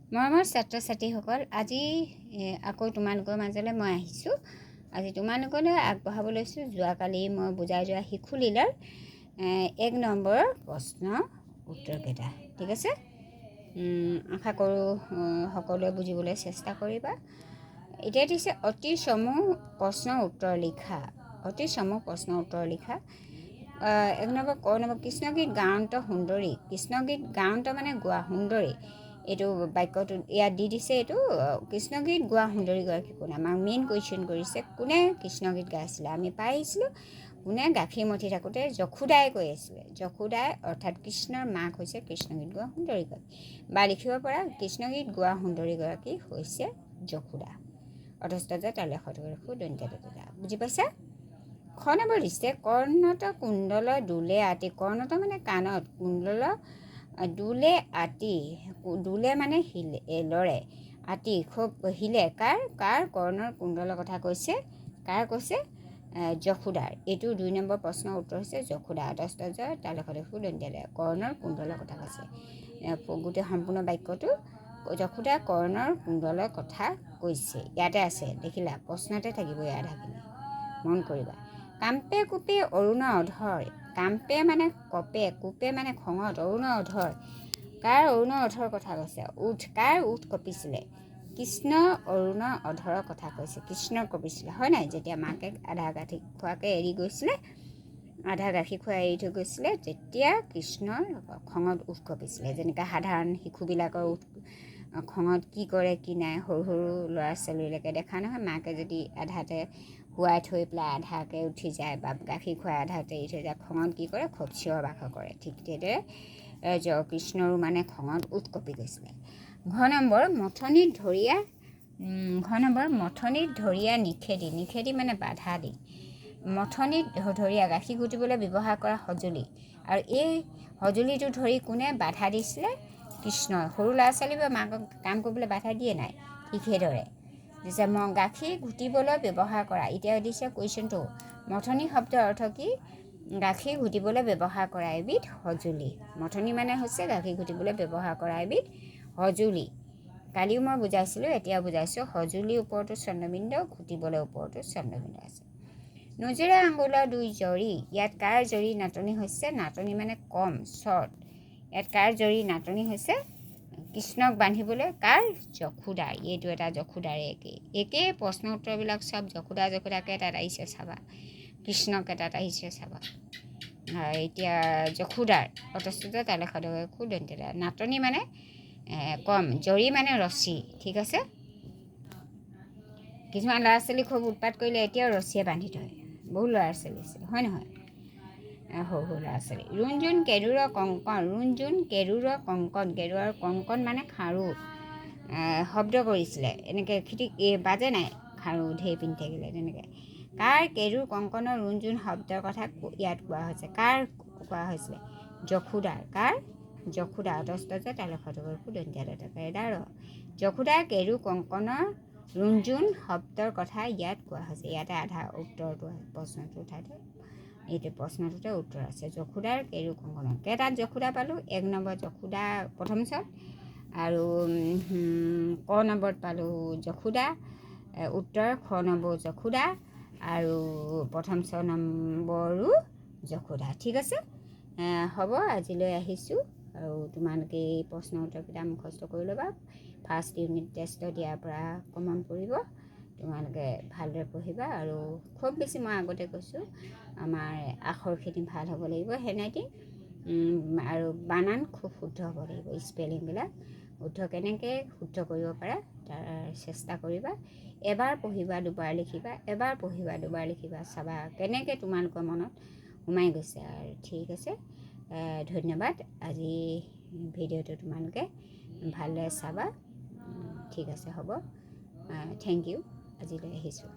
মৰমৰ ছাত্ৰ ছাত্ৰীসকল, আজি আকৌ তোমালোকৰ মাজলৈ মই আহিছোঁ। আজি তোমালোকলৈ আগবঢ়াব লৈছোঁ যোৱাকালি মই বুজাই যোৱা শিশুলীলাৰ 1 নম্বৰৰ প্ৰশ্ন উত্তৰকেইটা। ঠিক আছে, আশা কৰোঁ সকলোৱে বুজিবলৈ চেষ্টা কৰিবা। এতিয়া দিছে অতি চমু প্ৰশ্ন উত্তৰ লিখা। অতি চমু প্ৰশ্ন উত্তৰ লিখা। 1 নম্বৰ ক নম্বৰ কৃষ্ণগীত গায়ন্ত সুন্দৰী। কৃষ্ণগীত গায়ন্ত মানে গোৱা সুন্দৰী। এইটো বাক্যটো ইয়াত দি দিছে। এইটো কৃষ্ণগীত গোৱা সুন্দৰীগৰাকী কোন? আমাক মেইন কুৱেশ্যন কৰিছে, কোনে কৃষ্ণগীত গাইছিলে? আমি পাই আহিছিলোঁ কোনে গাখীৰ মঠি থাকোঁতে যশোদাই কৈ আছিলে। যশোদাই অৰ্থাৎ কৃষ্ণৰ মাক হৈছে কৃষ্ণগীত গোৱা সুন্দৰীগৰাকী। বা লিখিব পৰা কৃষ্ণগীত গোৱা সুন্দৰীগৰাকী হৈছে যশোদা। অথস্থ তালে দন্ত্যতা। বুজি পাইছা? খ নম্বৰ দিছে কৰ্ণত কুণ্ডল দোলে আতি। কৰ্ণত মানে কাণত, কুণ্ডল দোলে আতি। দোলে মানে লৰে, আতি খুব হিলে। কাৰ কৰ্ণৰ কুণ্ডলৰ কথা কৈছে? কাৰ কৈছে? যশোদাৰ। এইটো 2 নম্বৰ প্ৰশ্নৰ উত্তৰ হৈছে যশোদা। অথস্থ তালে দন্ত্যতা। কৰ্ণৰ কুণ্ডলৰ কথা কৈছে। গোটেই সম্পূৰ্ণ বাক্যটো যশোদা কৰ্ণৰ কুণ্ডলৰ কথা কৈছে। ইয়াতে আছে, দেখিলা? প্ৰশ্নতে থাকিব এই আধাখিনি, মন কৰিবা। কাম্পে কোপে অৰুণ অধৰ। কাম্পে মানে কপে, কোপে মানে খঙত, অৰুণ অধৰ। কাৰ অৰুণ অধৰ কথা কৈছে? উঠ। কাৰ উঠ কঁপিছিলে? কৃষ্ণ অৰুণ অধৰৰ কথা কৈছে। কৃষ্ণৰ কঁপিছিলে, হয় নাই? যেতিয়া মাকে আধা গাখীৰ খোৱাকৈ এৰি গৈছিলে, আধা গাখীৰ খোৱা এৰি থৈ গৈছিলে, তেতিয়া কৃষ্ণৰ খঙত উঠ কঁপিছিলে। যেনেকৈ সাধাৰণ শিশুবিলাকৰ উঠ খঙত কি কৰে কি নাই, সৰু সৰু ল'ৰা ছোৱালীবিলাকে দেখা নহয়, মাকে যদি আধাতে শুৱাই থৈ পেলাই আধাকে উঠি যায় বা গাখীৰ খুৱাই আধাতে এৰি থৈ যায়, খঙত কি কৰে? খুব চিঞৰ বাখৰ কৰে। ঠিক সেইদৰে কৃষ্ণৰো মানে খঙত উঠ কঁপি গৈছিলে। ঘ নম্বৰ মথনিত ধৰিয়া। ঘ নম্বৰ মথনিত ধৰিয়া নিষেধি। নিষেধি মানে বাধা দি। মথনিত ধৰিয়া গাখীৰ ঘুটিবলৈ ব্যৱহাৰ কৰা সঁজুলি, আৰু এই সঁজুলিটো ধৰি কোনে বাধা দিছিলে? কৃষ্ণই। সৰু ল'ৰা ছোৱালীবোৰে মাকক কাম কৰিবলৈ বাধা দিয়ে নাই? ঠিক সেইদৰে দিছে গাখীৰ ঘুটিবলৈ ব্যৱহাৰ কৰা। এতিয়া দিছে কুৱেশ্যনটো, মথনি শব্দৰ অৰ্থ কি? গাখীৰ ঘুটিবলৈ ব্যৱহাৰ কৰা এবিধ সঁজুলি। মথনি মানে হৈছে গাখীৰ ঘুটিবলৈ ব্যৱহাৰ কৰা এবিধ সঁজুলি। কালিও মই বুজাইছিলোঁ, এতিয়া বুজাইছোঁ। সঁজুলিৰ ওপৰতো চন্দ্ৰবিন্দু, ঘুটিবলৈ ওপৰতো চন্দ্ৰবিন্দু আছে। নজৰা আঙুলৰ 2 জৰি। ইয়াত কাৰ জৰি নাটনি হৈছে? নাটনি মানে কম, শ্বৰ্ট। ইয়াত কাৰ জৰি নাটনি হৈছে? কৃষ্ণক বান্ধিবলৈ কাৰ? যশোদাৰ। এইটো এটা যশোদাৰে একেই প্ৰশ্ন উত্তৰবিলাক চব যশোদাকে এটাত আহিছে চাবা, কৃষ্ণক এটাত আহিছে চাবা। এতিয়া যশোদাৰ। অথস্থ তালে দন্ত্যতা। নাটনি মানে কম, জৰি মানে ৰছী। ঠিক আছে, কিছুমান ল'ৰা ছোৱালী খুব উৎপাত কৰিলে এতিয়াও ৰছীয়ে বান্ধি থয়। বহুত ল'ৰা ছোৱালী আছে, হয় নহয়? সৰু সৰু ল'ৰা ছোৱালী। ৰুণজুণ কেৰুৰ কংকণ। ৰুণজুণ কেৰুৰ কংকণ। কেৰুৰৰ কংকণ মানে খাৰু। শব্দ কৰিছিলে এনেকৈ খিটিক বাজে নাই? খাৰু ঢেৰ পিন্ধি থাকিলে তেনেকৈ। কাৰ কেৰুৰ কংকণৰ ৰুণজুণ শব্দৰ কথা ইয়াত কোৱা হৈছে? কাৰ কোৱা হৈছিলে? যশোদাৰ। কাৰ? যশোদা। অথস্থ তালে দন্ত্যতা। যশোদাৰ কেৰু কংকণৰ ৰুণজুণ শব্দৰ কথা ইয়াত কোৱা হৈছে। ইয়াতে আধা উত্তৰটো প্ৰশ্নটো উঠাই থয়। এইটো প্ৰশ্নটোতে উত্তৰ আছে। যশোদাৰ কেৰু কংকণৰ। কেইটাত যশোদা পালোঁ? 1 নম্বৰ যশোদা প্ৰথম ছত, আৰু ক নম্বৰত পালোঁ যশোদা। উত্তৰ খ নম্বৰ যশোদা, আৰু প্ৰথম 6 নম্বৰো যশোদা। ঠিক আছে, হ'ব, আজিলৈ আহিছোঁ। আৰু তোমালোকে এই প্ৰশ্ন উত্তৰকেইটা মুখস্থ কৰি ল'বা। ফাৰ্ষ্ট ইউনিট টেষ্ট দিয়াৰ পৰা কমন পৰিব। তোমালোকে ভালদৰে পঢ়িবা, আৰু খুব বেছি মই আগতে কৈছোঁ আমাৰ আখৰখিনি ভাল হ'ব লাগিব, হেণ্ডৰাইটিং, আৰু বানান খুব শুদ্ধ হ'ব লাগিব। স্পেলিংবিলাক শুদ্ধ, কেনেকৈ শুদ্ধ কৰিব পাৰা তাৰ চেষ্টা কৰিবা। এবাৰ পঢ়িবা, দুবাৰ লিখিবা, এবাৰ পঢ়িবা, দুবাৰ লিখিবা, চাবা কেনেকৈ তোমালোকৰ মনত সোমাই গৈছে। আৰু ঠিক আছে, ধন্যবাদ। আজি ভিডিঅ'টো তোমালোকে ভালদৰে চাবা। ঠিক আছে, হ'ব, থেংক ইউ। আজিলৈ আহিছোঁ।